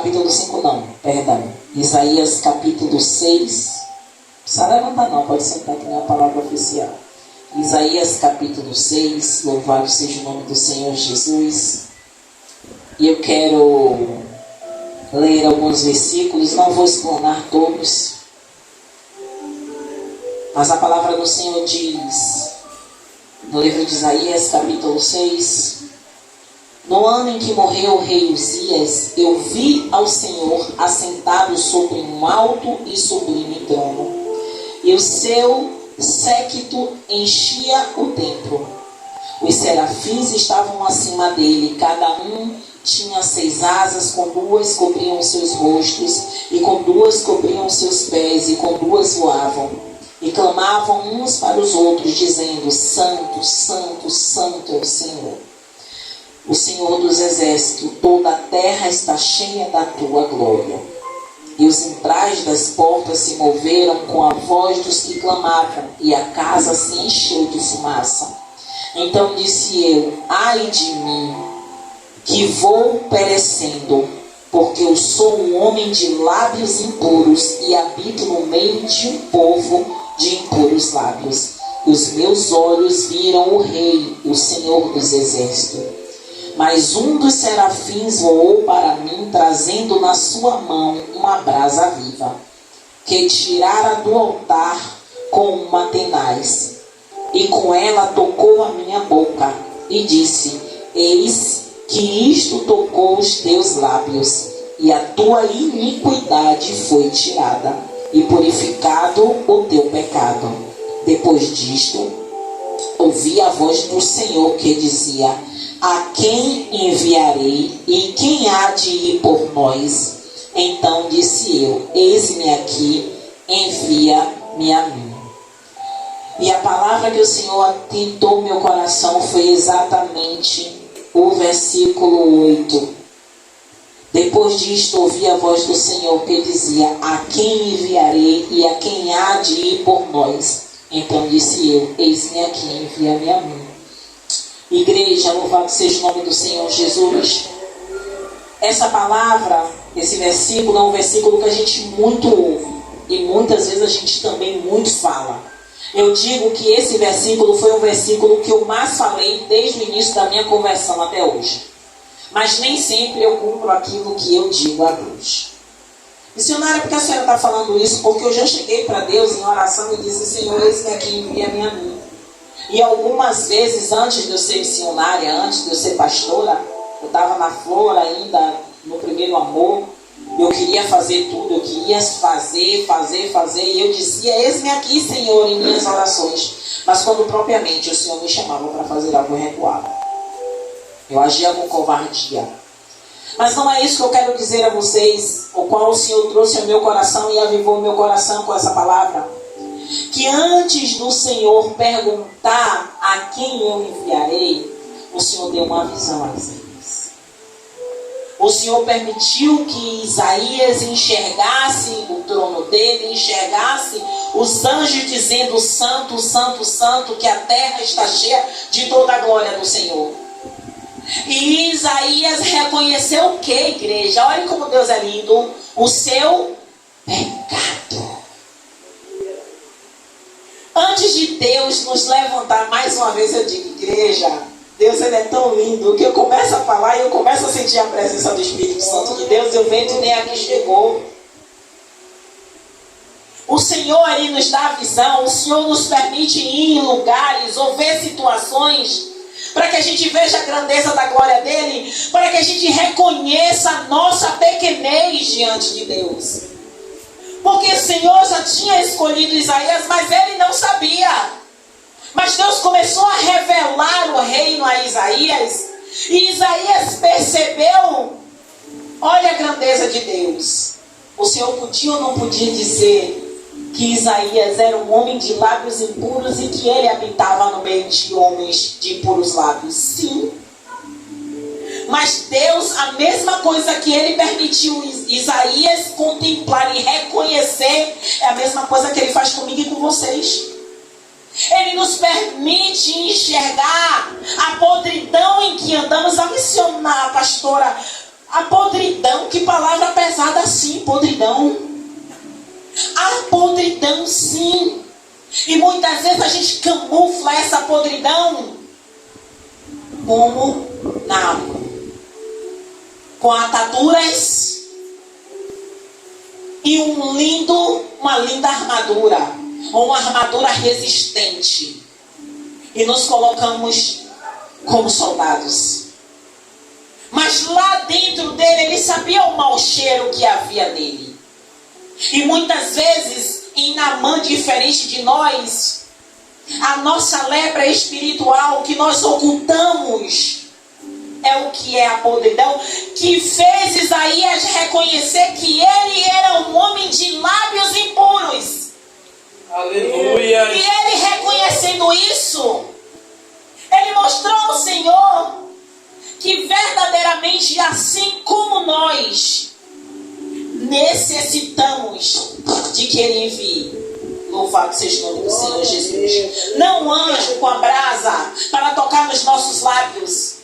capítulo 5 não, perdão. Isaías capítulo 6. Não precisa levantar não, pode sentar que não é a palavra oficial. Isaías capítulo 6, louvado seja o nome do Senhor Jesus. E eu quero ler alguns versículos, não vou explanar todos. Mas a palavra do Senhor diz, no livro de Isaías capítulo 6, no ano em que morreu o rei Uzias, eu vi ao Senhor assentado sobre um alto e sublime trono, e o seu séquito enchia o templo. Os serafins estavam acima dele, cada um tinha 6 asas, com 2 cobriam os seus rostos, e com 2 cobriam os seus pés, e com 2 voavam. E clamavam uns para os outros, dizendo: Santo, Santo, Santo é o Senhor dos exércitos, toda a terra está cheia da tua glória. E os umbrais das portas se moveram com a voz dos que clamavam, e a casa se encheu de fumaça. Então disse eu: ai de mim, que vou perecendo, porque eu sou um homem de lábios impuros, e habito no meio de um povo de impuros lábios. E os meus olhos viram o Rei, o Senhor dos exércitos. Mas um dos serafins voou para mim, trazendo na sua mão uma brasa viva, que tirara do altar com uma tenaz. E com ela tocou a minha boca, e disse: eis que isto tocou os teus lábios, e a tua iniquidade foi tirada, e purificado o teu pecado. Depois disto, ouvi a voz do Senhor que dizia: a quem enviarei, e quem há de ir por nós? Então disse eu: eis-me aqui, envia-me a mim. E a palavra que o Senhor atentou meu coração foi exatamente o versículo 8. Depois disto ouvi a voz do Senhor que dizia: a quem enviarei, e a quem há de ir por nós? Então disse eu: eis-me aqui, envia-me a mim. Igreja, louvado seja o nome do Senhor Jesus. Essa palavra, esse versículo é um versículo que a gente muito ouve, e muitas vezes a gente também muito fala. Eu digo que esse versículo foi um versículo que eu mais falei desde o início da minha conversão até hoje. Mas nem sempre eu cumpro aquilo que eu digo a Deus. Missionária, por que a senhora está falando isso? Porque eu já cheguei para Deus em oração e disse: Senhor, eis-me aqui, envia-me a mim. E algumas vezes, antes de eu ser missionária, antes de eu ser pastora, eu estava na flor ainda, no primeiro amor. Eu queria fazer tudo, eu queria fazer, e eu dizia: eis-me aqui, Senhor, em minhas orações. Mas quando propriamente o Senhor me chamava para fazer algo, eu recuava. Eu agia com covardia. Mas não é isso que eu quero dizer a vocês, o qual o Senhor trouxe ao meu coração e avivou meu coração com essa palavra. Que antes do Senhor perguntar a quem eu enviarei, o Senhor deu uma visão a Isaías. O Senhor permitiu que Isaías enxergasse o trono dele, enxergasse os anjos dizendo: Santo, Santo, Santo, que a terra está cheia de toda a glória do Senhor. E Isaías reconheceu o que, igreja? Olhem como Deus é lindo. O seu pecado. Antes de Deus nos levantar, mais uma vez eu digo: igreja, Deus, ele é tão lindo que eu começo a falar e eu começo a sentir a presença do Espírito Santo de Deus. Eu vento e nem aqui chegou. O Senhor, ele nos dá a visão. O Senhor nos permite ir em lugares ou ver situações para que a gente veja a grandeza da glória dele, para que a gente reconheça a nossa pequenez diante de Deus. Porque o Senhor já tinha escolhido Isaías, mas ele não sabia. Mas Deus começou a revelar o reino a Isaías, e Isaías percebeu: olha a grandeza de Deus. O Senhor podia ou não podia dizer que Isaías era um homem de lábios impuros e que ele habitava no meio de homens de impuros lábios? Sim. Mas Deus, a mesma coisa que ele permitiu Isaías contemplar e reconhecer, é a mesma coisa que ele faz comigo e com vocês. Ele nos permite enxergar a podridão em que andamos. A missionária, pastora, a podridão, que palavra podridão, sim. E muitas vezes a gente camufla essa podridão como nabo, com ataduras e uma linda armadura, ou uma armadura resistente. E nos colocamos como soldados. Mas lá dentro dele, ele sabia o mau cheiro que havia nele. E muitas vezes, em Naamã, diferente de nós, a nossa lepra espiritual que nós ocultamos é o que é a podridão, que fez Isaías reconhecer que ele era um homem de lábios impuros. Aleluia. E ele reconhecendo isso, ele mostrou ao Senhor que verdadeiramente, assim como nós, necessitamos de que Ele envie. Louvado seja o nome do Senhor Jesus. Não um anjo com a brasa para tocar nos nossos lábios,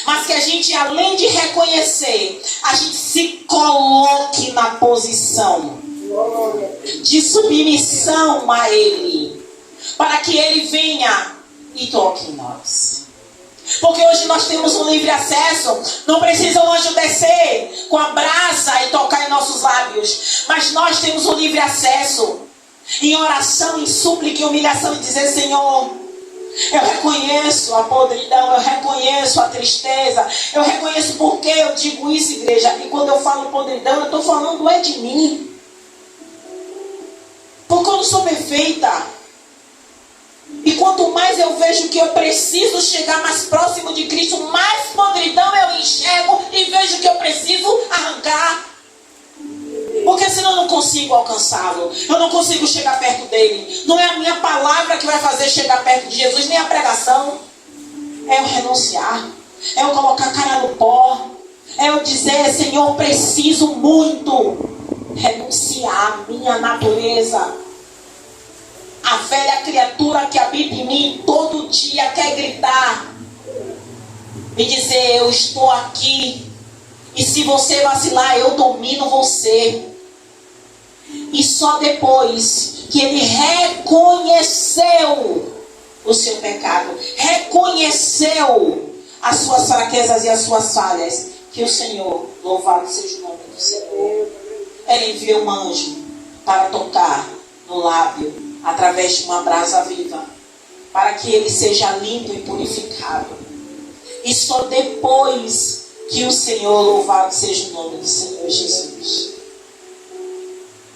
mas que a gente, além de reconhecer, a gente se coloque na posição de submissão a Ele, para que Ele venha e toque em nós. Porque hoje nós temos um livre acesso. Não precisa o anjo descer com a brasa e tocar em nossos lábios, mas nós temos um livre acesso em oração, em súplica, em humilhação, e dizer: Senhor, eu reconheço a podridão, eu reconheço a tristeza, eu reconheço porque eu digo isso, igreja. E quando eu falo podridão, eu estou falando é de mim, porque eu não sou perfeita. E quanto mais eu vejo que eu preciso chegar mais próximo de Cristo, mais podridão eu enxergo e vejo que eu preciso arrancar. Porque senão eu não consigo alcançá-lo. Eu não consigo chegar perto dele. Não é a minha palavra que vai fazer chegar perto de Jesus, nem a pregação. É eu renunciar. É eu colocar a cara no pó. É eu dizer: Senhor, eu preciso muito renunciar à minha natureza. A velha criatura que habita em mim todo dia quer gritar e dizer: eu estou aqui. E se você vacilar, eu domino você. E só depois que ele reconheceu o seu pecado, reconheceu as suas fraquezas e as suas falhas, que o Senhor, louvado seja o nome do Senhor, ele enviou um anjo para tocar no lábio, através de uma brasa viva, para que ele seja limpo e purificado. E só depois que o Senhor, louvado seja o nome do Senhor Jesus,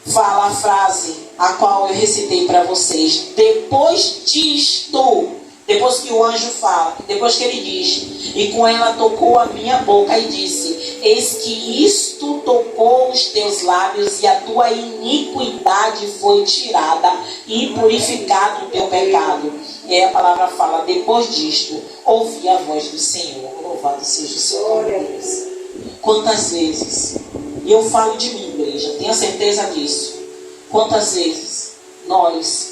fala a frase a qual eu recitei para vocês. Depois disto, depois que o anjo fala, depois que ele diz: e com ela tocou a minha boca e disse: eis que isto tocou os teus lábios, e a tua iniquidade foi tirada e purificado o teu pecado. E aí a palavra fala: depois disto, ouvi a voz do Senhor. Louvado seja o Senhor Deus. Quantas vezes, e eu falo de mim, igreja, tenha certeza disso, quantas vezes nós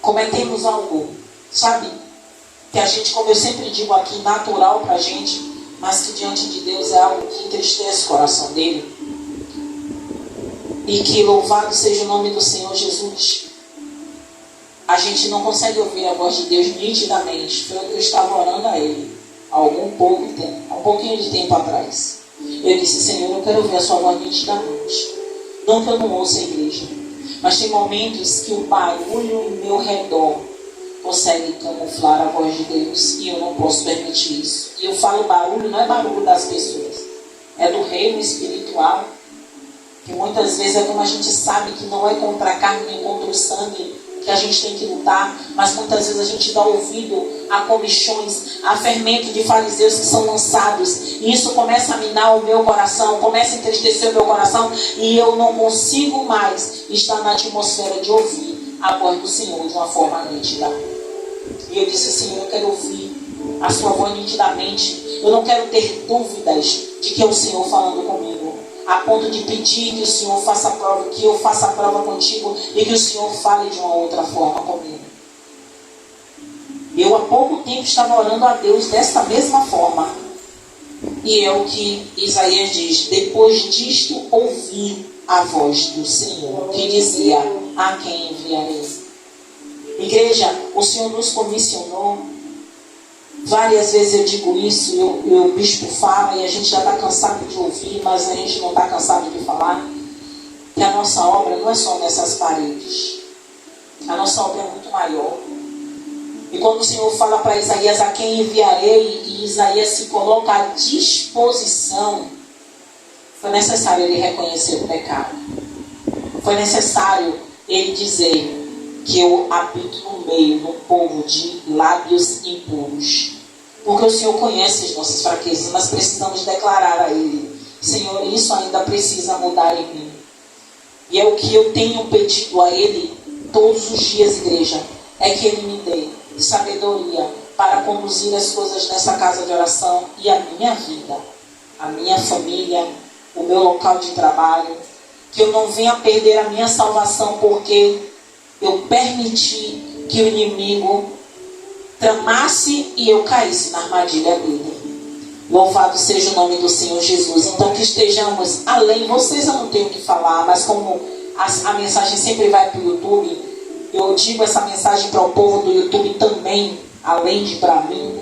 cometemos algo, sabe, que a gente, como eu sempre digo aqui, natural pra gente, mas que diante de Deus é algo que entristece o coração dele. E que, louvado seja o nome do Senhor Jesus, a gente não consegue ouvir a voz de Deus nitidamente. Foi o que eu estava orando a Ele há um pouquinho de tempo atrás. Eu disse: Senhor, eu quero ouvir a sua voz nitidamente. Não que eu não ouça a igreja, mas tem momentos que o barulho em meu redor consegue camuflar a voz de Deus, e eu não posso permitir isso. E eu falo barulho, não é barulho das pessoas, é do reino espiritual, que muitas vezes é como a gente sabe que não é contra a carne nem contra o sangue que a gente tem que lutar, mas muitas vezes a gente dá ouvido a comichões, a fermento de fariseus que são lançados, e isso começa a minar o meu coração, começa a entristecer o meu coração, e eu não consigo mais estar na atmosfera de ouvir a voz do Senhor de uma forma nítida. E eu disse: Senhor, eu quero ouvir a sua voz nitidamente. Eu não quero ter dúvidas de que é o Senhor falando comigo, a ponto de pedir que o Senhor faça a prova, que eu faça a prova contigo, e que o Senhor fale de uma outra forma comigo. Eu há pouco tempo estava orando a Deus desta mesma forma. E é o que Isaías diz: depois disto ouvi a voz do Senhor, que dizia: a quem enviarei? Igreja, o Senhor nos comissionou. Várias vezes eu digo isso, e o bispo fala, e a gente já está cansado de ouvir, mas a gente não está cansado de falar, que a nossa obra não é só nessas paredes. A nossa obra é muito maior. E quando o Senhor fala para Isaías: a quem enviarei, e Isaías se coloca à disposição, foi necessário ele reconhecer o pecado. Foi necessário ele dizer que eu habito no meio, no povo de lábios impuros. Porque o Senhor conhece as nossas fraquezas, mas precisamos declarar a Ele: Senhor, isso ainda precisa mudar em mim. E é o que eu tenho pedido a Ele todos os dias, igreja, é que Ele me dê sabedoria para conduzir as coisas nessa casa de oração e a minha vida, a minha família, o meu local de trabalho. Que eu não venha perder a minha salvação porque eu permiti que o inimigo tramasse e eu caísse na armadilha dele. Louvado seja o nome do Senhor Jesus. Então que estejamos além. Vocês eu não tenho o que falar, mas como a mensagem sempre vai para o YouTube, eu digo essa mensagem para o povo do YouTube também, além de para mim,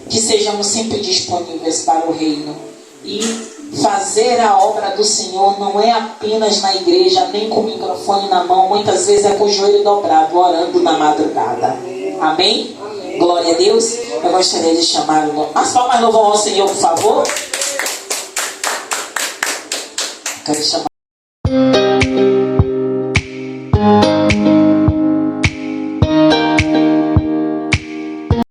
que sejamos sempre disponíveis para o reino. E fazer a obra do Senhor não é apenas na igreja, nem com o microfone na mão, muitas vezes é com o joelho dobrado, orando na madrugada. Amém? Amém. Glória a Deus. Eu gostaria de chamar o nome. As palmas louvam ao Senhor, por favor. Quero chamar